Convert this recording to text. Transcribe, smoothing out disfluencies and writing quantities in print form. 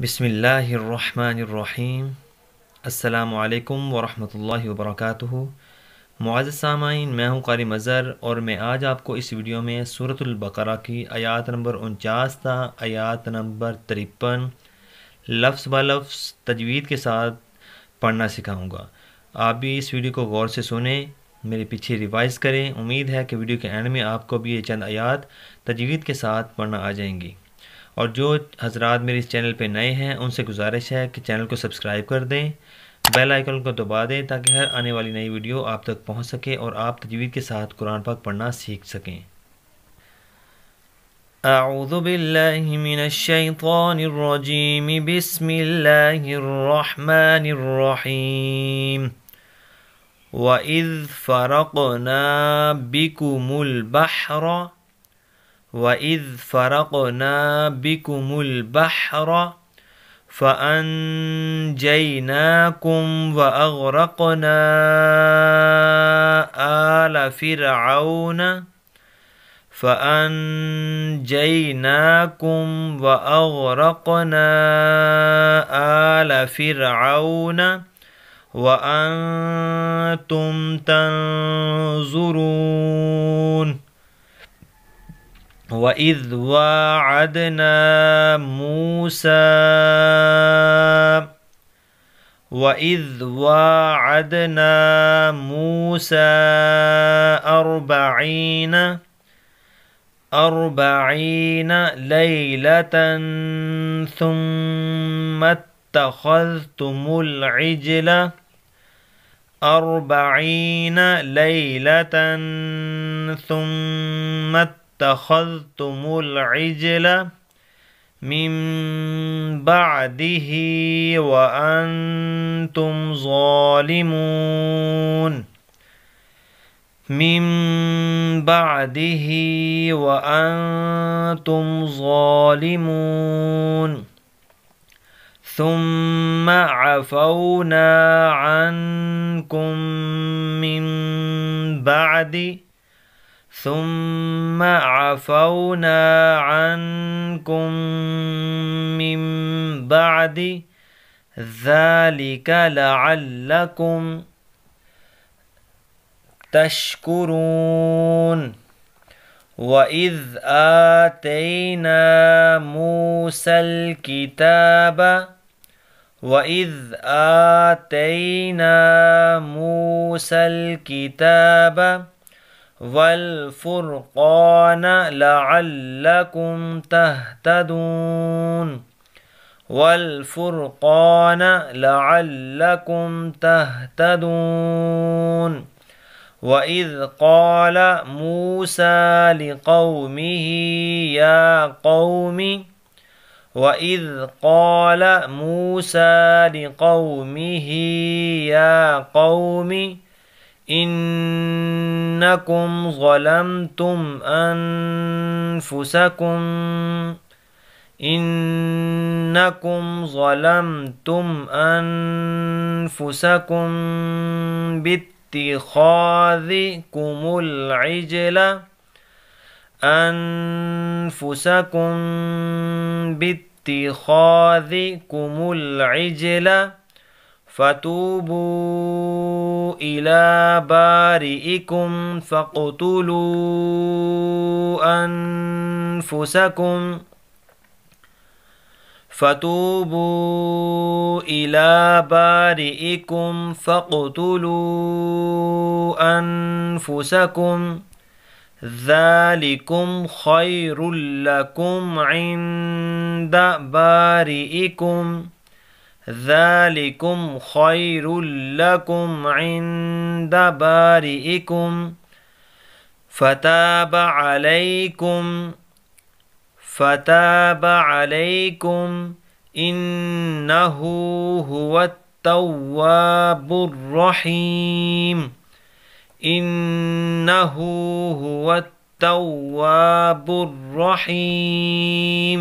बिस्मिल्लाहिर्रहमानिर्रहीम। अस्सलामुअलैकुम वरहमतुल्लाहि वबरकातुहू। मुअज़्ज़ज़ सामाईन, मैं हूँ क़ारी मज़हर और मैं आज आपको इस वीडियो में सूरतुल बक़रा की आयत नंबर 49 था आयत नंबर 53 लफ्ज़ ब लफ्ज़ तजवीद के साथ पढ़ना सिखाऊंगा। आप भी इस वीडियो को गौर से सुने, मेरे पीछे रिवाइज़ करें। उम्मीद है कि वीडियो के एंड में आपको भी ये चंद आयत तजवीद के साथ पढ़ना आ जाएंगी। और जो हजरात मेरे इस चैनल पे नए हैं उनसे गुजारिश है कि चैनल को सब्सक्राइब कर दें, बेल आइकन को दबा दें ताकि हर आने वाली नई वीडियो आप तक पहुंच सके और आप तजवीद के साथ कुरान पाक पढ़ना सीख सकें। अऊज़ु बिल्लाहि मिनश शैतानिर रजीम, बिस्मिल्लाहिर रहमानिर रहीम। व इज़ फ़रक़ना बिकुमुल बहरा वइज़ फ़रक़ना बिकुमुल बहरा फ़अन्जयनाकुम वअग़रक़ना आल फ़िरऔन फ़अन्जयनाकुम वअग़रक़ना आल फ़िरऔन वअन्तुम तंज़ुरून। वइज़ वाअदना मूसा अर्बईन लैलतन सुम्मा इत्तख़ज़्तुमुल इज्ल अर्बईन लैलतन सुम्मा इत्तख़ज़्तुमुल इज्ल मिन बअदिही व अंतुम ज़ालिमून। मिन बअदिही व अंतुम ज़ालिमून। सुम्मा अफ़ौना अन्कुम मिन बअदि सुम्मा अफ़ौना अन्कुम मिन बअदि ज़ालिका लअल्लकुम तशकुरून। वइज़ आतैना मूसल किताब वल फ़ुरक़ान लअल्लकुम तहतदून। वल फ़ुरक़ान लअल्लकुम तहतदून। वइज़ क़ाल मूसा लिक़ौमिही या क़ौमि वइज़ क़ाल मूसा लिक़ौमिही या क़ौमि इन्नकुम ज़लमतुम अनफुसकुम बित्तिख़ाज़िकुमुल इज्ल फ़तूबू इला बारिइकुम फ़क़्तुलू अनफुसकुम ज़ालिकुम ख़ैरुल लकुम इंद बारिइकुम ज़ालिकुम ख़ैरुल लकुम इंद बारिइकुम फ़ताब अलैकुम इन्नहु हुवत तव्वाबुर रहीम। इन्नहु हुवत तव्वाबुर रहीम।